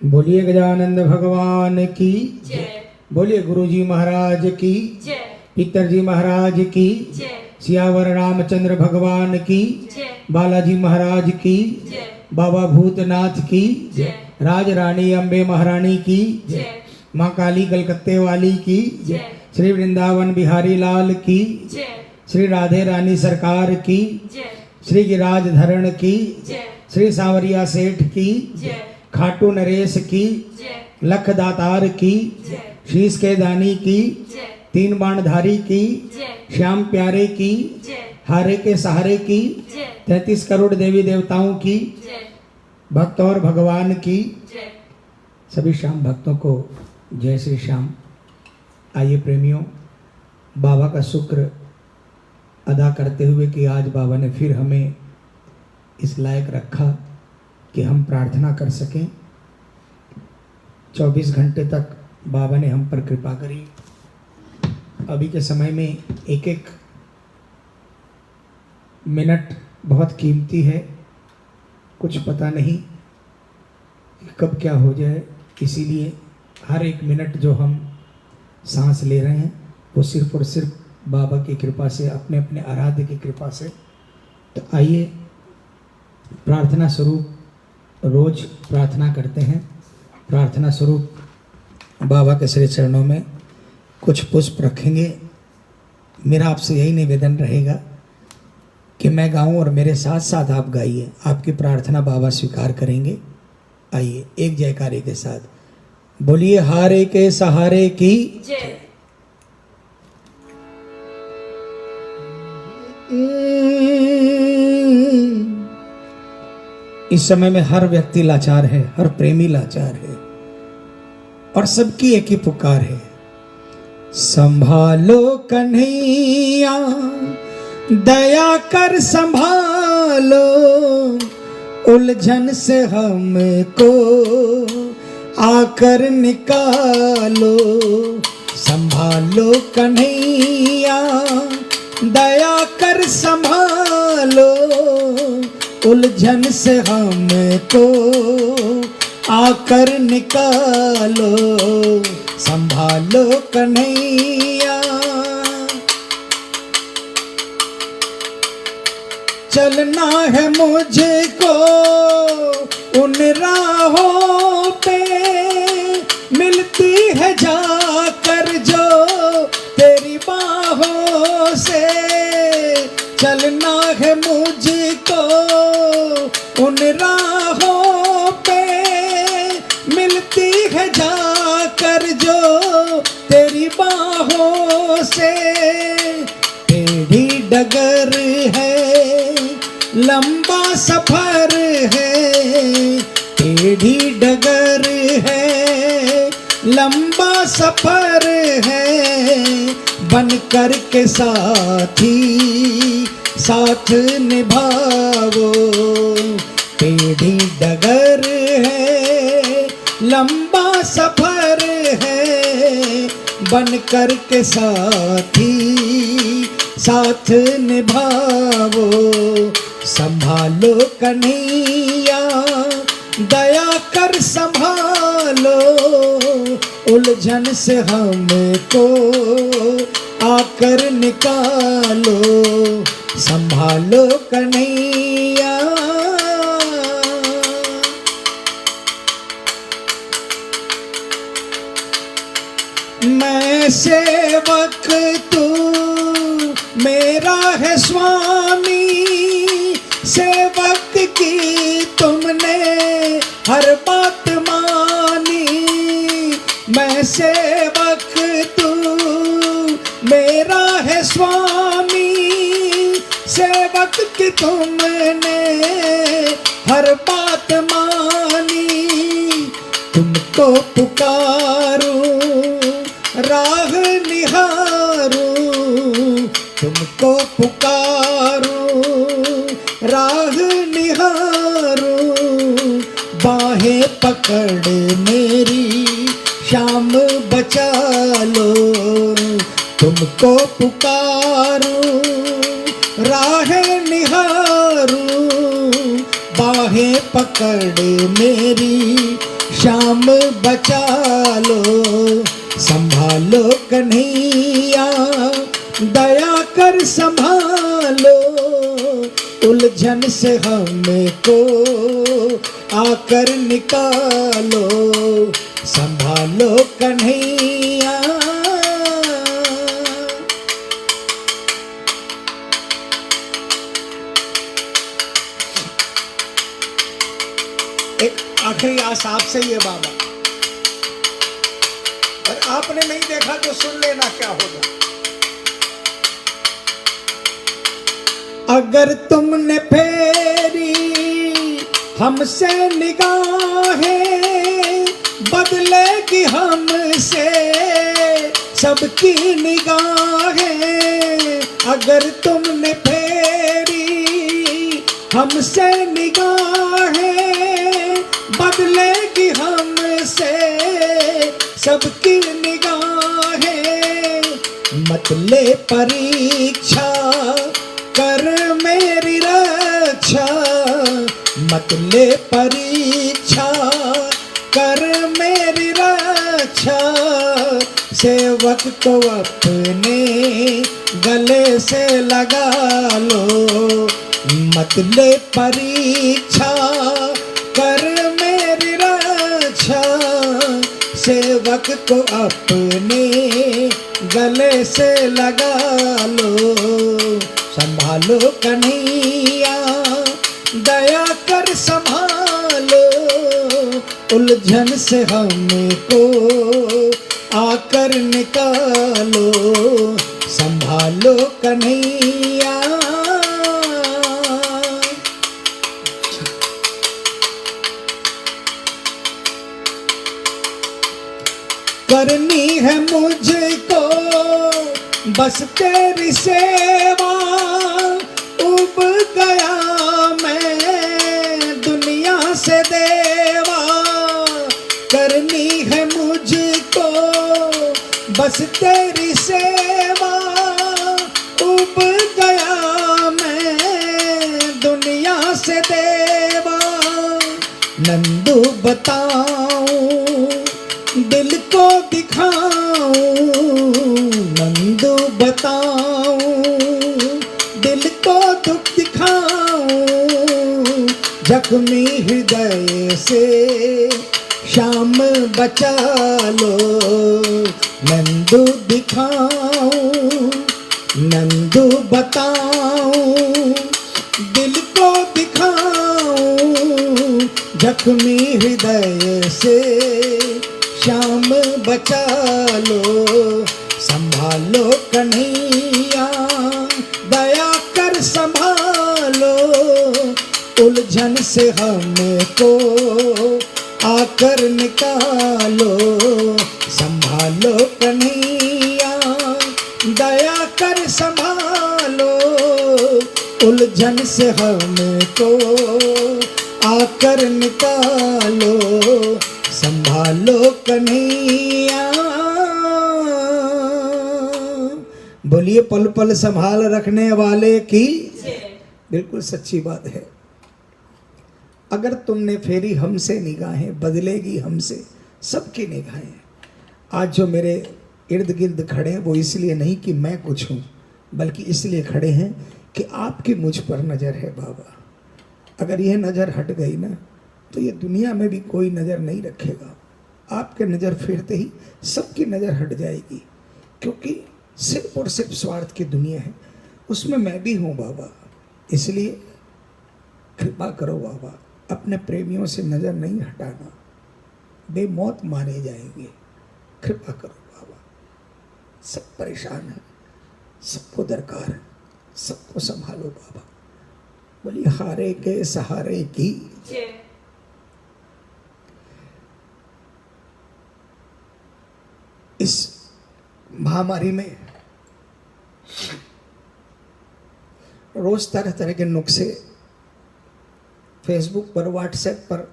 बोलिए गजानंद भगवान की जय। बोलिए गुरुजी महाराज की जय। पितरजी महाराज की जय। सियावर रामचंद्र भगवान की जय। बालाजी महाराज की जय। बाबा भूतनाथ की जय। राज रानी अम्बे महारानी की जय। माँ काली कलकत्ते वाली की जय। श्री वृंदावन बिहारी लाल की जय। श्री राधे रानी सरकार की जय। श्री गिराज धरण की जय। श्री सावरिया सेठ की जय। खाटू नरेश की जय। लख दातार की जय। शीश के दानी की जय। तीन बाणधारी की जय। श्याम प्यारे की जय। हारे के सहारे की जय। 33 करोड़ देवी देवताओं की जय। भक्त और भगवान की जय। सभी श्याम भक्तों को जय श्री श्याम। आइए प्रेमियों, बाबा का शुक्र अदा करते हुए कि आज बाबा ने फिर हमें इस लायक रखा कि हम प्रार्थना कर सकें। 24 घंटे तक बाबा ने हम पर कृपा करी। अभी के समय में एक एक मिनट बहुत कीमती है, कुछ पता नहीं कब क्या हो जाए, इसीलिए हर एक मिनट जो हम सांस ले रहे हैं वो सिर्फ और सिर्फ बाबा की कृपा से, अपने अपने आराध्य की कृपा से। तो आइए प्रार्थना स्वरूप रोज प्रार्थना करते हैं। प्रार्थना स्वरूप बाबा के श्री चरणों में कुछ पुष्प रखेंगे। मेरा आपसे यही निवेदन रहेगा कि मैं गाऊं और मेरे साथ साथ आप गाइए। आपकी प्रार्थना बाबा स्वीकार करेंगे। आइए एक जयकारे के साथ बोलिए हारे के सहारे की जय। इस समय में हर व्यक्ति लाचार है, हर प्रेमी लाचार है और सबकी एक ही पुकार है, संभालो कन्हैया दया कर संभालो, उलझन से हमको आकर निकालो। संभालो कन्हैया दया कर संभालो, उलझन से हमको आकर निकालो। संभालो कन्हैया, चलना है मुझको उन राहों पे, मिलती है जाकर जो तेरी बाहों से। चलना है मुझको उन राहों पे, मिलती है जाकर जो तेरी बाहों से। टेढ़ी डगर है, लंबा सफर है, टेढ़ी डगर है, लंबा सफर है। बन कर के साथी साथ निभाओ। टेढ़ी डगर है, लंबा सफर है, बन कर के साथी साथ निभाओ। संभालो कन्हैया दया कर संभालो, उलझन से हमको आकर निकालो। संभालो कन्हैया, मैं सेवक तू मेरा है स्वामी, सेवक की तुमने हर बात मानी। मैं सेवक तू मेरा है स्वामी, सेवक की तुमने हर बात मानी। तुमको पुकारूं राह निहारूं, तुमको पुकारूं राह निहारूं। बाहें पकड़ मेरी श्याम बचा लो, तुमको पुकारूं राह निहारूं। बाहें पकड़ मेरी श्याम बचा लो, संभालो कन्हैया, दया कर संभालो, उलझन से हमको आकर निकालो, संभालो कन्हैया। एक आखिरी आस आपसे ही है बाबा, और आपने नहीं देखा तो सुन लेना क्या होगा। अगर तुमने फेरी हमसे निगाहें, बदलेगी हमसे सबकी निगाहें। अगर तुमने फेरी हमसे निगाहें, बदलेगी हमसे सबकी निगाहें। मत ले परीक्षा, कर मेरी रक्षा, मत ले परीक्षा, कर मेरी रक्षा। सेवक को अपने गले से लगा लो, मत ले परीक्षा, कर मेरी रक्षा। सेवक को अपने गले से लगा लो, संभालो कन्हैया, दया कर संभालो, उलझन से हमको आकर निकालो, संभालो कन्हैया। करनी है मुझको बस तेरी सेवा, उब गया मैं दुनिया से देवा। करनी है मुझको बस तेरी सेवा, उब गया मैं दुनिया से देवा। नंदू बताऊं दिल को दिखाऊं, नंदू बताऊं दिल को दुख दिखाऊं। जख्मी हृदय से श्याम बचा लो, नंदू दिखाऊं, नंदू बताऊं दिल को दिखाऊं। जख्मी हृदय से श्याम बचा लो, संभालो कन्हैया, दया कर संभालो, उलझन से हमको आकर निकालो, संभालो कन्हैया, दया कर संभालो, उलझन से हमको आकर निकालो, संभालो कन्हैया। बोलिए पल पल संभाल रखने वाले की। बिल्कुल सच्ची बात है। अगर तुमने फेरी हमसे निगाहें, बदलेगी हमसे सबकी निगाहें। आज जो मेरे इर्द गिर्द खड़े हैं वो इसलिए नहीं कि मैं कुछ हूँ, बल्कि इसलिए खड़े हैं कि आपकी मुझ पर नज़र है बाबा। अगर यह नज़र हट गई ना तो ये दुनिया में भी कोई नज़र नहीं रखेगा। आपके नज़र फेरते ही सबकी नज़र हट जाएगी, क्योंकि सिर्फ और सिर्फ स्वार्थ की दुनिया है, उसमें मैं भी हूँ बाबा। इसलिए कृपा करो बाबा, अपने प्रेमियों से नज़र नहीं हटाना, बेमौत मारे जाएंगे। कृपा करो बाबा, सब परेशान हैं, सबको दरकार है, सबको संभालो बाबा। बोलिए हारे के सहारे की। इस महामारी में रोज तरह तरह के नुस्खे फेसबुक पर, व्हाट्सएप पर,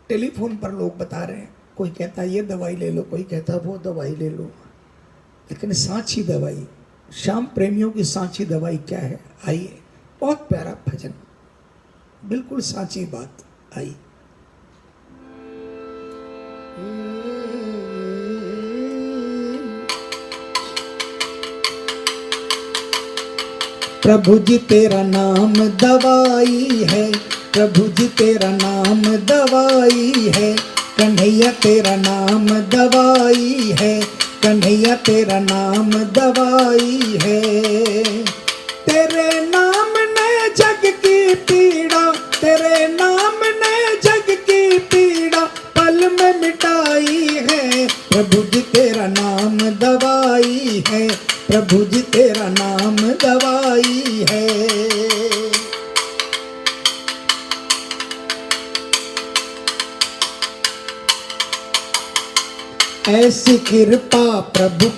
टेलीफोन पर लोग बता रहे हैं। कोई कहता है ये दवाई ले लो, कोई कहता है वो दवाई ले लो, लेकिन सांची दवाई, श्याम प्रेमियों की सांची दवाई क्या है? आइए, बहुत प्यारा भजन, बिल्कुल सांची बात। आई प्रभु जी तेरा नाम दवाई है, प्रभु जी तेरा नाम दवाई है, कन्हैया तेरा नाम दवाई है, कन्हैया तेरा नाम दवाई है। तेरे नाम ने जग की पीड़ा, तेरे नाम ने जग की पीड़ा पल में मिटाई है। प्रभु जी तेरा नाम दवाई है, प्रभु जी तेरा नाम दवाई है। ऐसी कृपा प्रभु,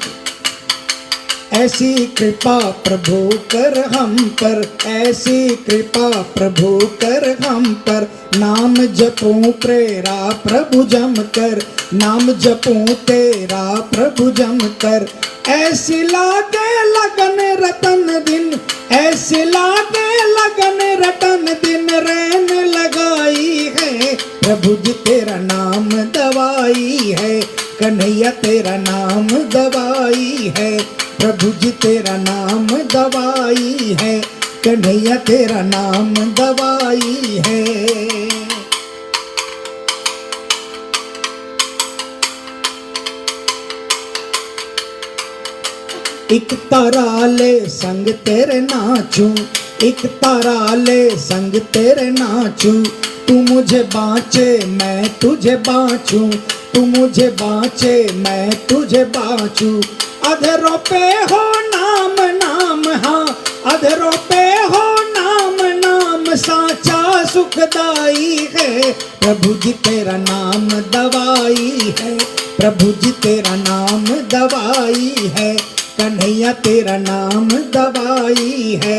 ऐसी कृपा प्रभु कर हम पर, ऐसी कृपा प्रभु कर हम पर। नाम जपूं तेरा प्रभु जम कर, नाम जपूं तेरा प्रभु जम कर। ऐसी लागे लगन रतन दिन, ऐसी लागे लगन रतन दिन रैन लगाई है। प्रभु जी तेरा नाम दवाई है, कन्हैया तेरा नाम दवाई है। प्रभु जी तेरा नाम दवाई है, कन्हैया तेरा नाम दवाई है। एक तारा ले संग तेरे नाचूं, एक तारा ले संग तेरे नाचूं। तू मुझे बाँचे मैं तुझे बाँचूं, तू मुझे बाँचे मैं तुझे बाँचूं। अधरों पे हो नाम नाम, हाँ अधरों पे हो नाम नाम, साचा सुखदाई है। प्रभु जी तेरा नाम दवाई है, प्रभु जी तेरा नाम दवाई है, कन्हैया तेरा नाम दवाई है।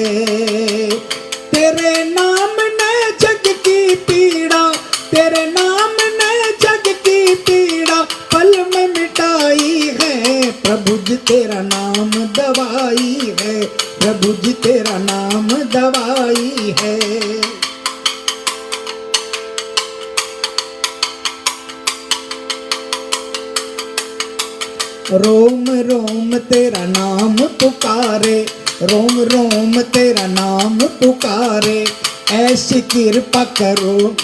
तेरे नाम ने जग की पीड़ा, तेरे नाम ने जग की पीड़ा पल में मिटाई है। प्रभु जी तेरा नाम दवाई है, प्रभु जी तेरा नाम दवाई है। रोम रोम तेरा नाम पुकारे, रोम रोम तेरा नाम पुकारे। ऐसी कृपा करो,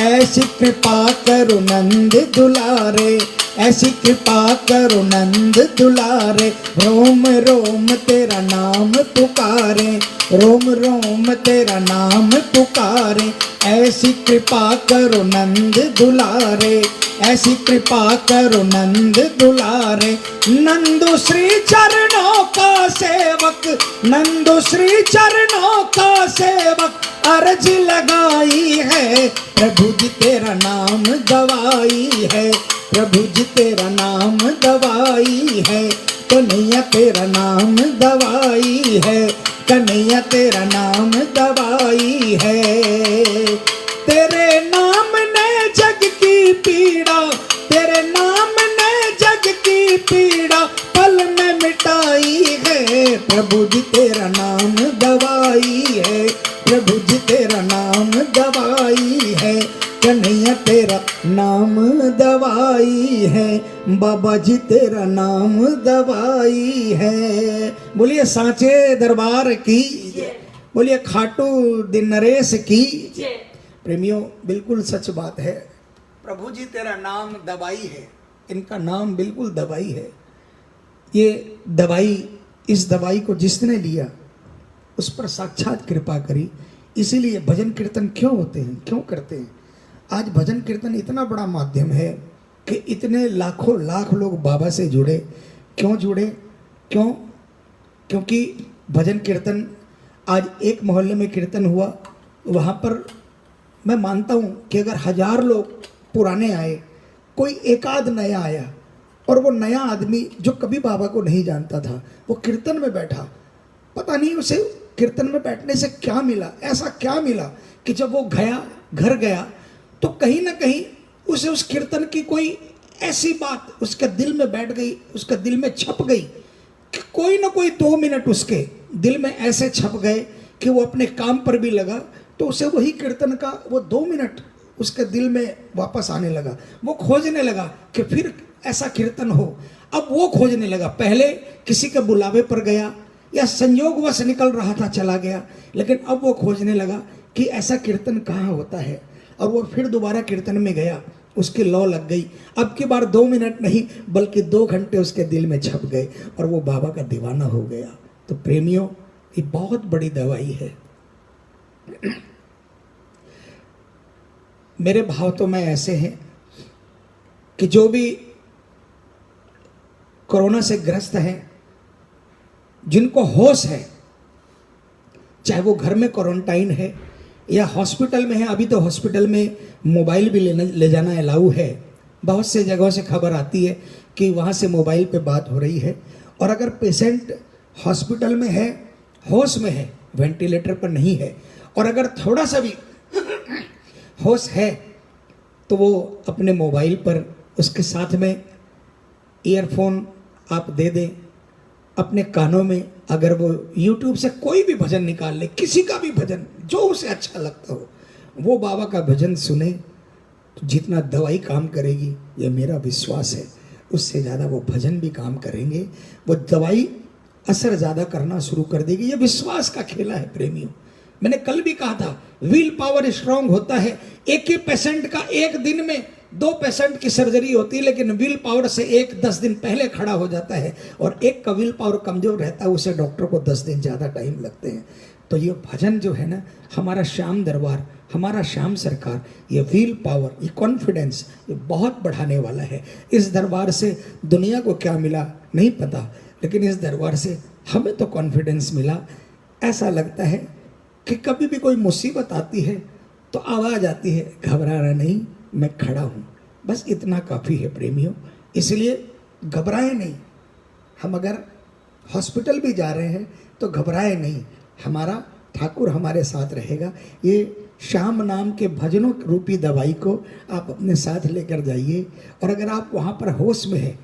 ऐसी कृपा करो नंद दुलारे, ऐसी कृपा करो नंद दुलारे। रोम रोम तेरा नाम पुकारे, रोम रोम तेरा नाम पुकारे। ऐसी कृपा करो नंद दुलारे, ऐसी कृपा करो नंद दुलारे। नंदो श्री चरणों का सेवक, नंदो श्री चरणों का सेवक अर्ज लगाई है। प्रभु जी तेरा नाम दवाई है, प्रभु जी तेरा नाम दवाई है, कन्हैया तेरा नाम दवाई है, कन्हैया तेरा नाम दवाई है। तेरे नाम ने जग की पीड़ा, तेरे नाम ने जग की पीड़ा पल में मिटाई है। प्रभु जी तेरा नाम दवाई है, प्रभु जी तेरा नाम दवाई है, कन्हैया तेरा नाम दवाई है, बाबा जी तेरा नाम दवाई है। बोलिए सांचे दरबार की, बोलिए खाटू दिन नरेश की। प्रेमियों बिल्कुल सच बात है, प्रभु जी तेरा नाम दवाई है, इनका नाम बिल्कुल दवाई है। ये दवाई, इस दवाई को जिसने लिया उस पर साक्षात कृपा करी। इसीलिए भजन कीर्तन क्यों होते हैं, क्यों करते हैं। आज भजन कीर्तन इतना बड़ा माध्यम है कि इतने लाखों लाख लोग बाबा से जुड़े। क्यों जुड़े, क्यों? क्योंकि भजन कीर्तन, आज एक मोहल्ले में कीर्तन हुआ, वहाँ पर मैं मानता हूँ कि अगर 1000 लोग पुराने आए, कोई एकाध नया आया, और वो नया आदमी जो कभी बाबा को नहीं जानता था, वो कीर्तन में बैठा, पता नहीं उसे कीर्तन में बैठने से क्या मिला, ऐसा क्या मिला कि जब वो गया, घर गया, तो कहीं ना कहीं उसे उस कीर्तन की कोई ऐसी बात उसके दिल में बैठ गई, उसके दिल में छप गई कि कोई ना कोई 2 मिनट उसके दिल में ऐसे छप गए कि वो अपने काम पर भी लगा, तो उसे वही कीर्तन का वो 2 मिनट उसके दिल में वापस आने लगा। वो खोजने लगा कि फिर ऐसा कीर्तन हो। अब वो खोजने लगा, पहले किसी के बुलावे पर गया या संयोगवश निकल रहा था चला गया, लेकिन अब वो खोजने लगा कि ऐसा कीर्तन कहाँ होता है। और वो फिर दोबारा कीर्तन में गया, उसकी लौ लग गई। अब की बार 2 मिनट नहीं बल्कि 2 घंटे उसके दिल में छप गए और वो बाबा का दीवाना हो गया। तो प्रेमियों, ये बहुत बड़ी दवाई है। मेरे भाव तो मैं ऐसे हैं कि जो भी कोरोना से ग्रस्त हैं, जिनको होश है, चाहे वो घर में क्वारंटाइन है या हॉस्पिटल में है। अभी तो हॉस्पिटल में मोबाइल भी ले जाना अलाउ है। बहुत से जगहों से खबर आती है कि वहाँ से मोबाइल पे बात हो रही है। और अगर पेशेंट हॉस्पिटल में है, होश में है, वेंटिलेटर पर नहीं है, और अगर थोड़ा सा भी होश है, तो वो अपने मोबाइल पर उसके साथ में ईयरफोन आप दे दें अपने कानों में। अगर वो YouTube से कोई भी भजन निकाल ले, किसी का भी भजन जो उसे अच्छा लगता हो, वो बाबा का भजन सुने, तो जितना दवाई काम करेगी, ये मेरा विश्वास है, उससे ज़्यादा वो भजन भी काम करेंगे। वो दवाई असर ज़्यादा करना शुरू कर देगी। ये विश्वास का खेला है प्रेमियों। मैंने कल भी कहा था, विल पावर स्ट्रांग होता है। एक ही पेशेंट का एक दिन में 2 पेशेंट की सर्जरी होती है, लेकिन विल पावर से एक 10 दिन पहले खड़ा हो जाता है, और एक का विल पावर कमजोर रहता है, उसे डॉक्टर को 10 दिन ज़्यादा टाइम लगते हैं। तो ये भजन जो है ना, हमारा श्याम दरबार, हमारा श्याम सरकार, ये विल पावर, ये कॉन्फिडेंस, ये बहुत बढ़ाने वाला है। इस दरबार से दुनिया को क्या मिला नहीं पता, लेकिन इस दरबार से हमें तो कॉन्फिडेंस मिला। ऐसा लगता है कि कभी भी कोई मुसीबत आती है तो आवाज़ आती है, घबराना नहीं, मैं खड़ा हूँ। बस इतना काफ़ी है प्रेमियों। इसलिए घबराएं नहीं। हम अगर हॉस्पिटल भी जा रहे हैं तो घबराएं नहीं, हमारा ठाकुर हमारे साथ रहेगा। ये श्याम नाम के भजनों रूपी दवाई को आप अपने साथ लेकर जाइए। और अगर आप वहाँ पर होश में हैं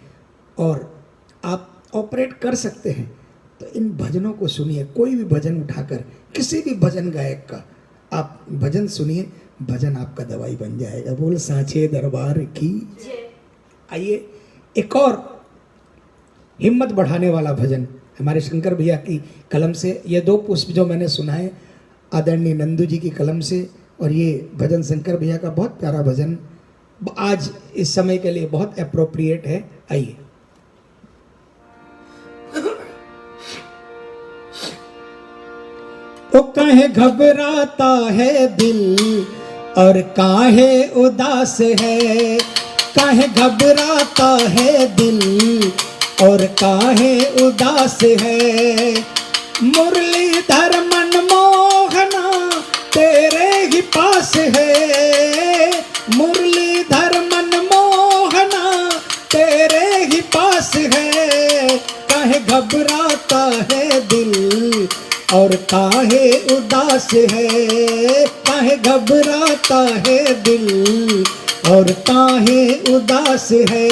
और आप ऑपरेट कर सकते हैं, तो इन भजनों को सुनिए। कोई भी भजन उठाकर, किसी भी भजन गायक का आप भजन सुनिए, भजन आपका दवाई बन जाएगा। बोल सांचे दरबार की। आइए एक और हिम्मत बढ़ाने वाला भजन हमारे शंकर भैया की कलम से। ये 2 पुष्प जो मैंने सुनाए आदरणीय नंदू जी की कलम से, और ये भजन शंकर भैया का बहुत प्यारा भजन आज इस समय के लिए बहुत एप्रोप्रिएट है। आइए। ओ काहे घबराता है दिल और काहे उदास है, काहे घबराता है दिल और काहे उदास है। मुरलीधर मनमोहना तेरे ही पास है, मुरलीधर मनमोहना तेरे ही पास है। काहे घबराता है दिल और काहे उदास है, काहे घबराता है दिल और काहे उदास है।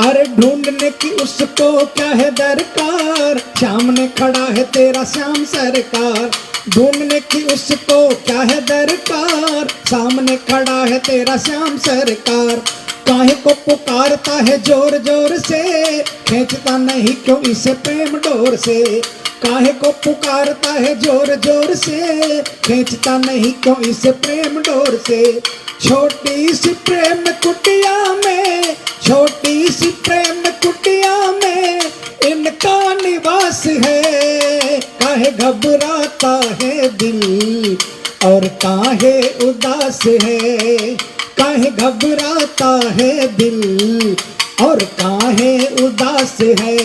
अरे ढूंढने की उसको क्या है दरकार, सामने खड़ा है तेरा श्याम सरकार। ढूंढने की उसको क्या है दरकार, सामने खड़ा है तेरा श्याम सरकार। काहे को पुकारता है जोर जोर से, खींचता नहीं क्यों इसे प्रेम डोर से। काहे को पुकारता है जोर जोर से, खींचता नहीं क्यों इसे प्रेम डोर से। छोटी सी प्रेम कुटिया में, छोटी सी प्रेम कुटिया में इनका निवास है। काहे घबराता है दिल और काहे उदास है, काहे घबराता है दिल और काहे उदास है।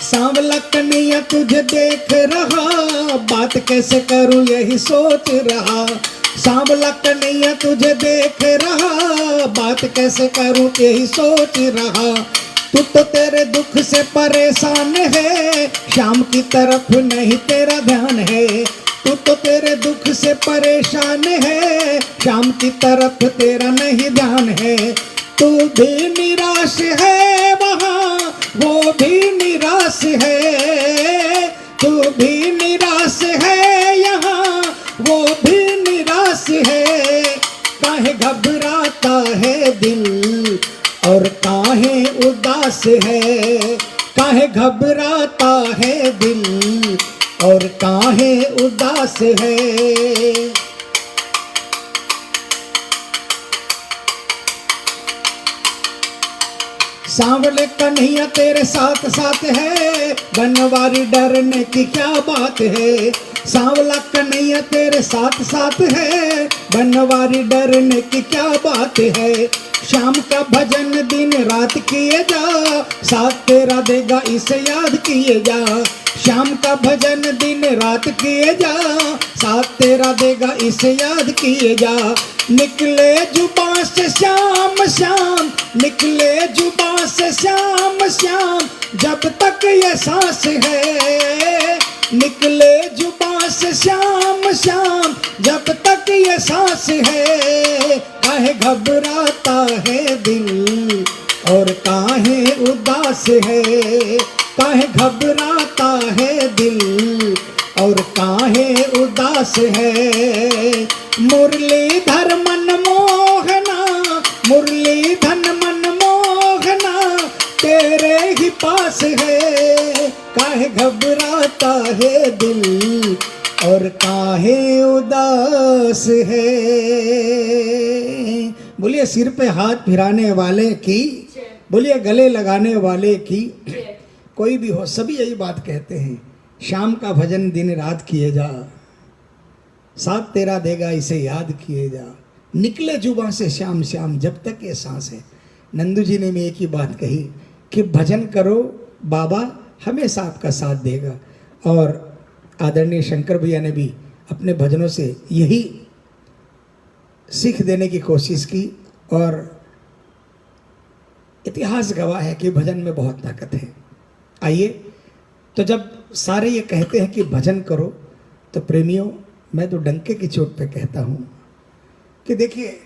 सांवला कन्हैया तुझे देख रहा, बात कैसे करूं यही सोच रहा। सांवला कन्हैया तुझे देख रहा, बात कैसे करूं यही सोच रहा। तू तो तेरे दुख से परेशान है, श्याम की तरफ नहीं तेरा ध्यान है। तू तो तेरे दुख से परेशान है, श्याम की तरफ तेरा नहीं ध्यान है। तू भी निराश है वहाँ वो भी निराश है, तू भी निराश है यहाँ वो भी निराश है। काहे घबराता है दिल और काहे उदास है, काहे घबराता है दिल और काहे उदास है। सांवले कन्हैया तेरे साथ साथ है, बनवारी डरने की क्या बात है। सांवला कन्हैया तेरे साथ साथ है, बनवारी डरने की क्या बात है। शाम का भजन दिन रात किए जा, साथ तेरा देगा इसे याद किए जा। शाम का भजन दिन रात किए जा, साथ तेरा देगा इसे याद किए जा। निकले जुबां से श्याम श्याम, निकले जुबां से श्याम श्याम, जब तक ये सांस है। निकले जुबां से श्याम श्याम, जब तक ये सांस है। काहे घबराता है दिल और काहे उदास है, काहे घबराता है दिल और काहे उदास है। मुरलीधर मनमोहना, मुरलीधर मनमोहना तेरे ही पास है। काहे घबराता है दिल और काहे उदास है। बोलिए सिर पे हाथ फिराने वाले की, बोलिए गले लगाने वाले की, कोई भी हो सभी यही बात कहते हैं। शाम का भजन दिन रात किए जा, साथ तेरा देगा इसे याद किए जा। निकले जुबां से श्याम श्याम, जब तक ये सांस है। नंदू जी ने भी एक ही बात कही कि भजन करो बाबा हमेशा आपका साथ देगा। और आदरणीय शंकर भैया ने भी अपने भजनों से यही सीख देने की कोशिश की। और इतिहास गवाह है कि भजन में बहुत ताकत है। आइए, तो जब सारे ये कहते हैं कि भजन करो, तो प्रेमियों मैं तो डंके की चोट पे कहता हूं कि देखिए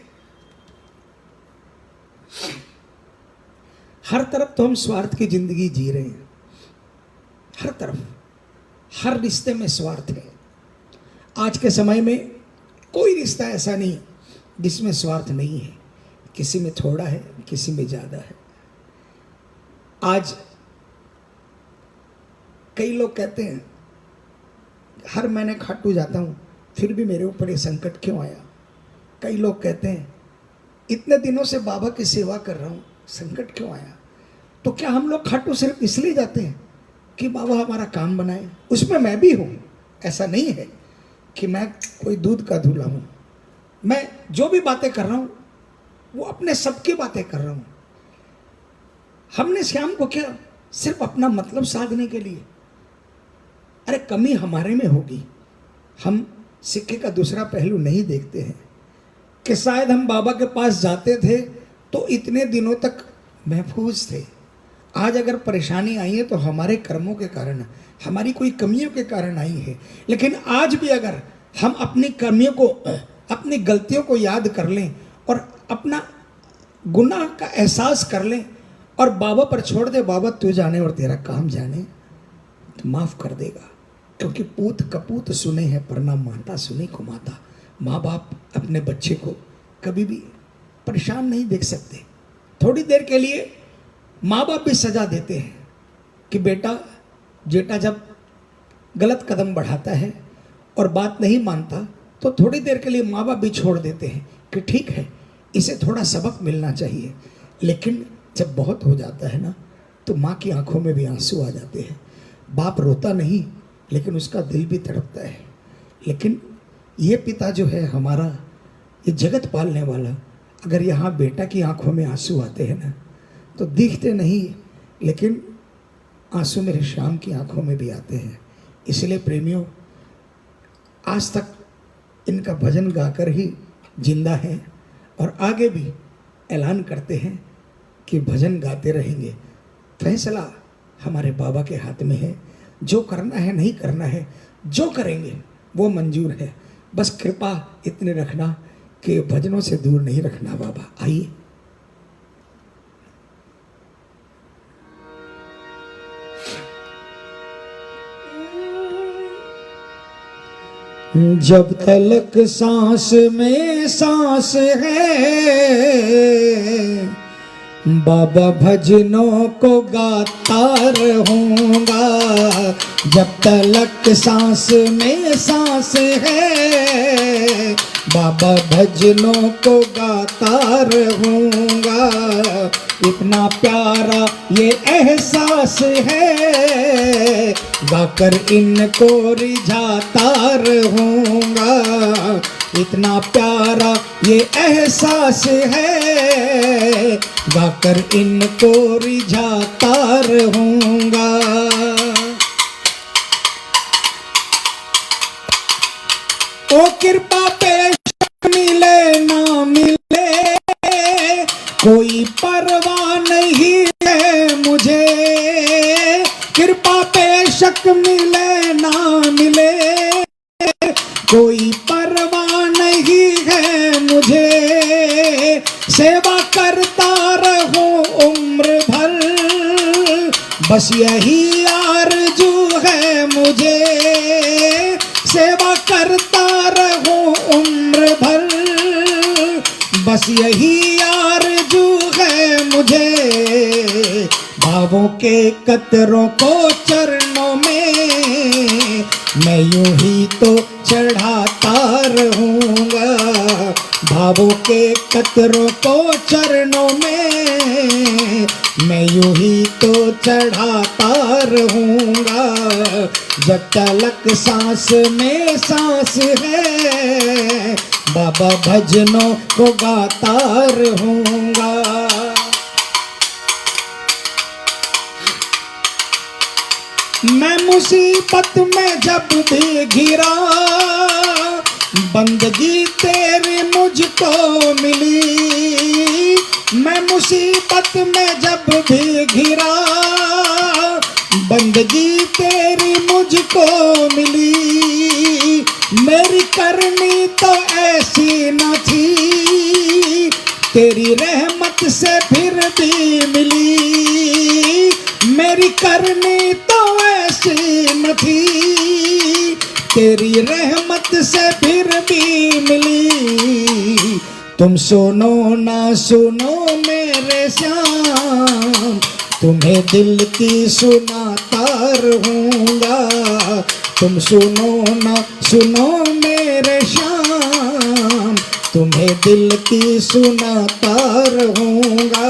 हर तरफ तो हम स्वार्थ की जिंदगी जी रहे हैं, हर तरफ हर रिश्ते में स्वार्थ है। आज के समय में कोई रिश्ता ऐसा नहीं जिसमें स्वार्थ नहीं है। किसी में थोड़ा है, किसी में ज़्यादा है। आज कई लोग कहते हैं हर महीने खाटू जाता हूँ फिर भी मेरे ऊपर ये संकट क्यों आया। कई लोग कहते हैं इतने दिनों से बाबा की सेवा कर रहा हूँ, संकट क्यों आया। तो क्या हम लोग खाटू सिर्फ इसलिए जाते हैं कि बाबा हमारा काम बनाए? उसमें मैं भी हूँ, ऐसा नहीं है कि मैं कोई दूध का धूला हूँ। मैं जो भी बातें कर रहा हूँ वो अपने सबकी बातें कर रहा हूँ। हमने श्याम को क्या सिर्फ अपना मतलब साधने के लिए? अरे कमी हमारे में होगी। हम सिक्के का दूसरा पहलू नहीं देखते हैं कि शायद हम बाबा के पास जाते थे तो इतने दिनों तक महफूज थे। आज अगर परेशानी आई है तो हमारे कर्मों के कारण, हमारी कोई कमियों के कारण आई है। लेकिन आज भी अगर हम अपनी कमियों को, अपनी गलतियों को याद कर लें और अपना गुनाह का एहसास कर लें और बाबा पर छोड़ दे, बाबा तू जाने और तेरा काम जाने, तो माफ़ कर देगा। क्योंकि पूत कपूत सुने हैं परना माता सुने को माता। माँ बाप अपने बच्चे को कभी भी परेशान नहीं देख सकते। थोड़ी देर के लिए माँ बाप भी सजा देते हैं कि जेटा जब गलत कदम बढ़ाता है और बात नहीं मानता तो थोड़ी देर के लिए माँ बाप भी छोड़ देते हैं कि ठीक है इसे थोड़ा सबक मिलना चाहिए। लेकिन जब बहुत हो जाता है ना तो माँ की आंखों में भी आंसू आ जाते हैं। बाप रोता नहीं लेकिन उसका दिल भी तड़पता है। लेकिन ये पिता जो है हमारा, ये जगत पालने वाला, अगर यहाँ बेटा की आंखों में आंसू आते हैं ना तो दिखते नहीं लेकिन आंसू मेरे श्याम की आंखों में भी आते हैं। इसलिए प्रेमियों आज तक इनका भजन गाकर ही जिंदा हैं और आगे भी ऐलान करते हैं कि भजन गाते रहेंगे। फैसला हमारे बाबा के हाथ में है। जो करना है नहीं करना है, जो करेंगे वो मंजूर है। बस कृपा इतने रखना कि भजनों से दूर नहीं रखना। बाबा आइए। जब तलक सांस में सांस है बाबा भजनों को गाता रहूँगा। जब तलक सांस में सांस है बाबा भजनों को गाता रहूँगा। इतना प्यारा ये एहसास है गाकर इनको रिझाता रहूँगा। इतना प्यारा ये एहसास है गाकर इनको रिझाता रहूँगा। ओ कृपा पे मिले ना मिले कोई परवाह नहीं है मुझे। कृपा पे शक मिले ना मिले कोई परवाह नहीं है मुझे। सेवा करता रहूं उम्र भर बस यही आरज़ू है मुझे। सेवा करता रहूं उम्र भर बस यही आरज़ू है मुझे। भावों के कतरों को चरणों में मैं यूं ही तो चढ़ाता रहूँगा। भावों के कतरों को चरणों में मैं यूं ही तो चढ़ाता रहूँगा। जब तलक सांस में सांस है बाबा भजनों को गाता रहूँगा। मैं मुसीबत में जब भी घिरा बंदगी तेरी मुझको मिली। मैं मुसीबत में जब भी घिरा बंदगी तेरी मुझको मिली। मेरी करनी तो ऐसी न थी तेरी रहमत से फिर भी मिली। मेरी करनी तो ऐसी न थी तेरी रहमत से फिर भी मिली। तुम सुनो ना सुनो मेरे श्याम तुम्हें दिल की सुनाता रहूँगा। तुम सुनो ना सुनो मेरे श्याम तुम्हें दिल की सुनाता रहूँगा।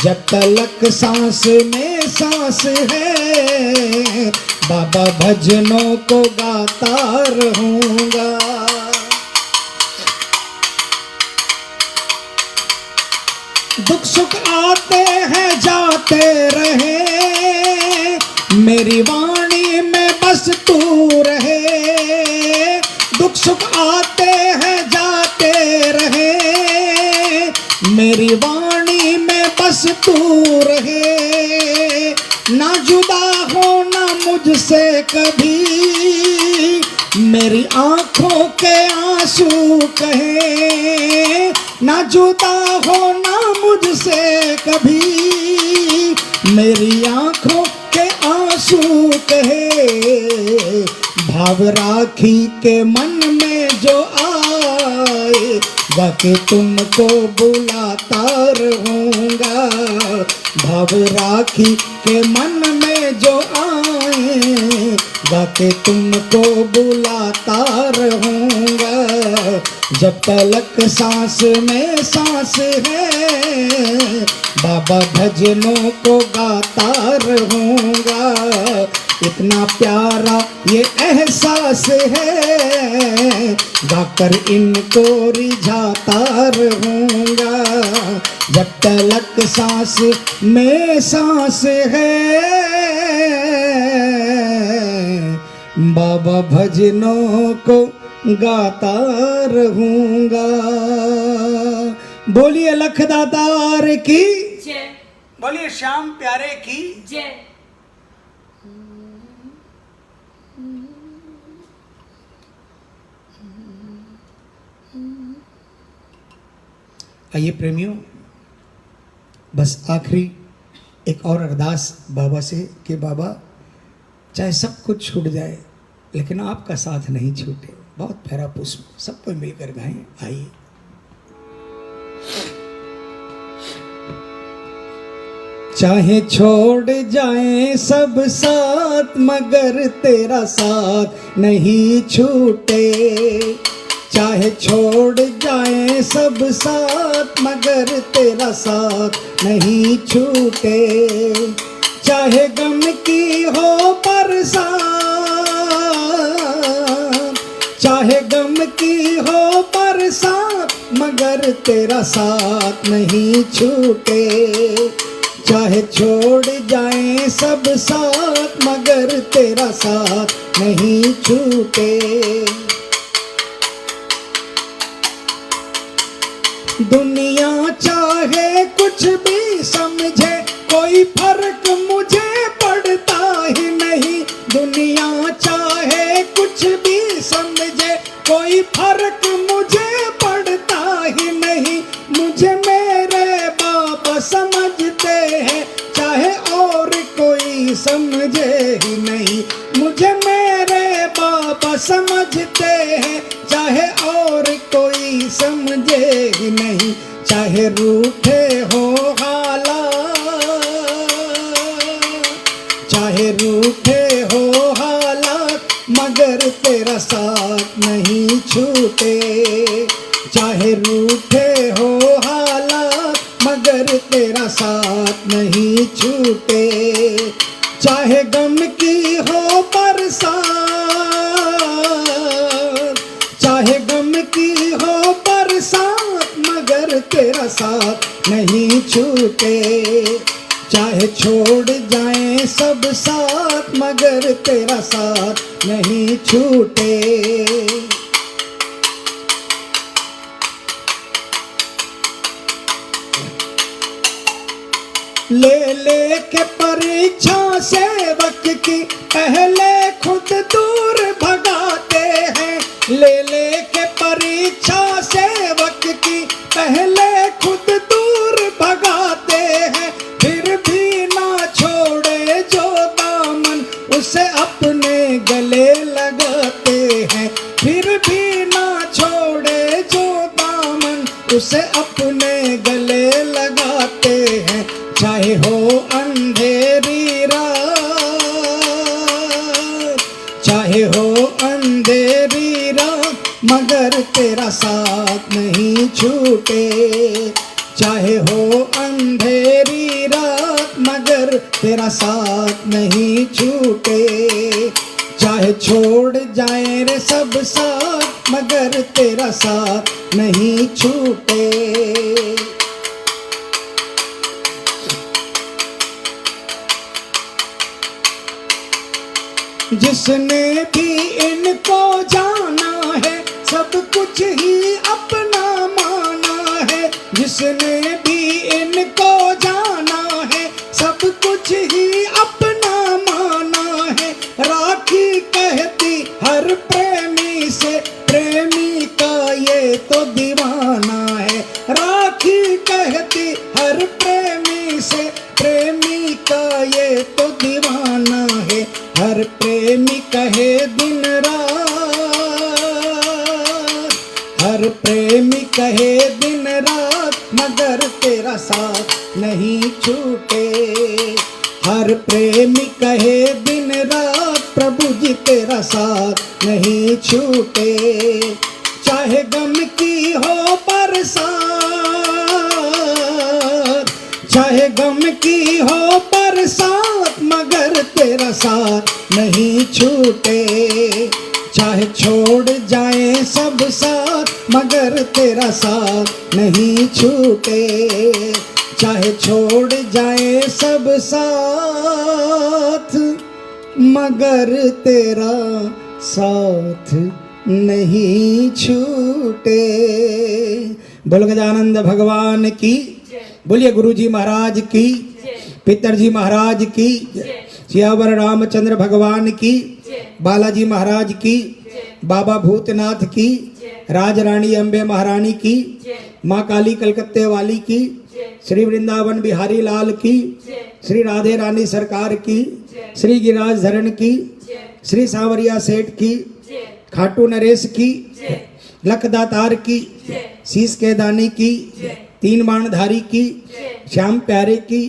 जब तलक सांस में सांस है बाबा भजनों को गाता रहूँगा। दुख सुख आते हैं जाते रहे मेरी वाणी में बस तू रहे। दुख सुख आते हैं जाते रहे मेरी वाणी में बस तू रहे। ना जुदा होना मुझसे कभी मेरी आंखों के आंसू कहे। ना जुदा होना मुझसे कभी मेरी आंखों के आंसू कहे। भाव राखी के मन में जो आए वाके तुमको बुलाता रहूँगा। भाव राखी के मन में जो आए वाके तुमको बुलाता रहूँगा। जब तलक सांस में सांस है बाबा भजनों को गाता रहूँगा। इतना प्यारा ये एहसास है गाकर इनको रिझाता रहूँगा। जब तलक सांस में सांस है बाबा भजनों को गाता रहूँगा। बोलिए लखदातार की जय। बोलिए श्याम प्यारे की जय। आइए प्रेमियों, बस आखिरी एक और अरदास बाबा से कि बाबा चाहे सब कुछ छूट जाए लेकिन आपका साथ नहीं छूटे। बहुत प्यारा पुष्प, सबको मिलकर गाएं। आइए। चाहे छोड़ जाएं सब साथ मगर तेरा साथ नहीं छूटे। चाहे छोड़ जाएं सब साथ मगर तेरा साथ नहीं छूटे। चाहे गम की हो बरसात, चाहे गम की हो बरसात मगर तेरा साथ नहीं छूटे। चाहे छोड़ जाएं सब साथ मगर तेरा साथ नहीं छूटे। दुनिया चाहे कुछ भी समझे कोई फर्क मुझे पड़ता ही नहीं। दुनिया चाहे कुछ भी समझे कोई फर्क मुझे पड़ता ही नहीं। मुझे मेरे बाबा समझते हैं चाहे और कोई समझे ही नहीं। मुझे मेरे बाबा समझते हैं चाहे और कोई समझे ही नहीं। चाहे रूठे हो हालात, चाहे रूठे हो हालात मगर तेरा साथ नहीं छूटे। चाहे रूठे हो हालात मगर तेरा साथ नहीं छूटे। चाहे गम की हो बरसात, चाहे गम की हो बरसात मगर तेरा साथ नहीं छूटे। चाहे छोड़ जाएं सब साथ मगर तेरा साथ नहीं छूटे। ले ले के परीक्षा सेवक की पहले खुद दूर भगाते हैं। ले ले के परीक्षा सेवक की पहले खुद दूर भगाते हैं। फिर भी ना छोड़े जो दामन उसे अपने गले लगाते हैं। फिर भी ना छोड़े जो दामन उसे अपने गले लगाते हैं। चाहे हो अंधेरी रात, चाहे हो अंधेरी रात मगर तेरा साथ नहीं छूटे। चाहे हो अंधेरी रात मगर तेरा साथ नहीं छूटे। चाहे छोड़ जाए रे सब साथ मगर तेरा साथ नहीं छूटे। जिसने भी इनको जाना है सब कुछ ही अपना माना है। जिसने भी इनको जाना है सब कुछ ही अपना माना है। राखी कहती हर प्रेमी से प्रेमी का ये तो दीवाना है। राखी कहती हर प्रेमी से प्रेमी का ये तो दीवाना है। हर प्रेमी कहे दिन रात, हर प्रेमी कहे दिन रात मगर तेरा साथ नहीं छूटे। हर प्रेमी कहे दिन रात प्रभु जी तेरा साथ नहीं छूटे। चाहे गम की हो बरसात, चाहे गम की हो बरसात मगर तेरा साथ नहीं छूटे। चाहे छोड़ जाए सब साथ मगर तेरा साथ नहीं छूटे। चाहे छोड़ जाए सब साथ मगर तेरा साथ नहीं छूटे। बोल गजानंद भगवान की, बोलिए गुरु जी महाराज की, पितर महाराज की, सियावर रामचंद्र भगवान की, बालाजी महाराज की, बाबा भूतनाथ की, राज रानी अम्बे महारानी की, माँ काली कलकत्ते वाली की, श्री वृंदावन बिहारी लाल की, श्री राधे रानी सरकार की, श्री गिरिराज धरण की, श्री सांवरिया सेठ की, खाटू नरेश की, लख दातार की, शीश के दानी की, तीन बाणधारी की, श्याम प्यारे की,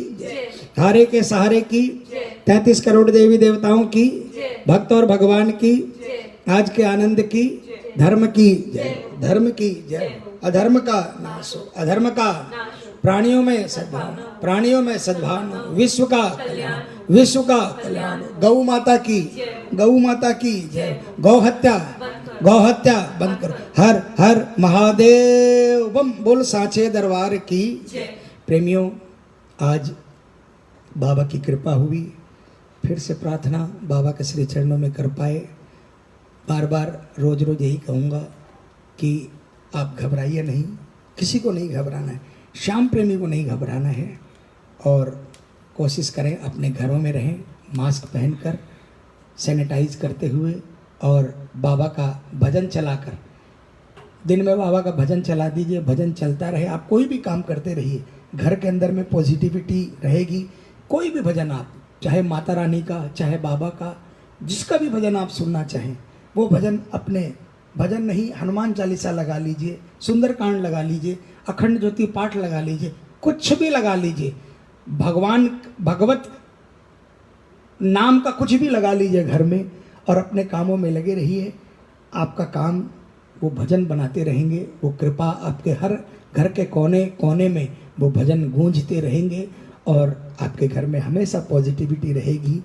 हारे के सहारे की, 33 करोड़ देवी देवताओं की, भक्त और भगवान की, आज के आनंद की, धर्म की जय, धर्म की जय। अधर्म का नाश हो, अधर्म का, प्राणियों में सद्भावना, प्राणियों में सद्भावना, विश्व का कल्याण, विश्व का कल्याण। गौ माता की, गौ माता की जय। गौ हत्या, गौ हत्या बंद करो। हर हर महादेव बम बोल सांचे दरबार की। प्रेमियों, आज बाबा की कृपा हुई, फिर से प्रार्थना बाबा के श्री चरणों में कर पाए। बार बार रोज रोज यही कहूँगा कि आप घबराइए नहीं, किसी को नहीं घबराना है, श्याम प्रेमी को नहीं घबराना है। और कोशिश करें अपने घरों में रहें, मास्क पहनकर, सैनिटाइज करते हुए, और बाबा का भजन चलाकर, दिन में बाबा का भजन चला दीजिए, भजन चलता रहे। आप कोई भी काम करते रहिए, घर के अंदर में पॉजिटिविटी रहेगी। कोई भी भजन आप, चाहे माता रानी का, चाहे बाबा का, जिसका भी भजन आप सुनना चाहें, वो भजन अपने, भजन नहीं, हनुमान चालीसा लगा लीजिए, सुंदरकांड लगा लीजिए, अखंड ज्योति पाठ लगा लीजिए, कुछ भी लगा लीजिए, भगवान भगवत नाम का कुछ भी लगा लीजिए घर में, और अपने कामों में लगे रहिए। आपका काम वो भजन बनाते रहेंगे, वो कृपा आपके हर घर के कोने कोने में वो भजन गूंजते रहेंगे, और आपके घर में हमेशा पॉजिटिविटी रहेगी।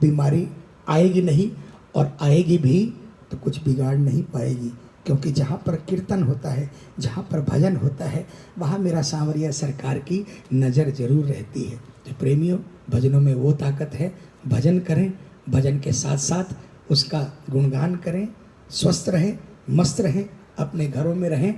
बीमारी आएगी नहीं, और आएगी भी तो कुछ बिगाड़ नहीं पाएगी, क्योंकि जहाँ पर कीर्तन होता है, जहाँ पर भजन होता है, वहाँ मेरा सांवरिया सरकार की नज़र जरूर रहती है। तो प्रेमियों, भजनों में वो ताकत है, भजन करें, भजन के साथ साथ उसका गुणगान करें, स्वस्थ रहें, मस्त रहें, अपने घरों में रहें।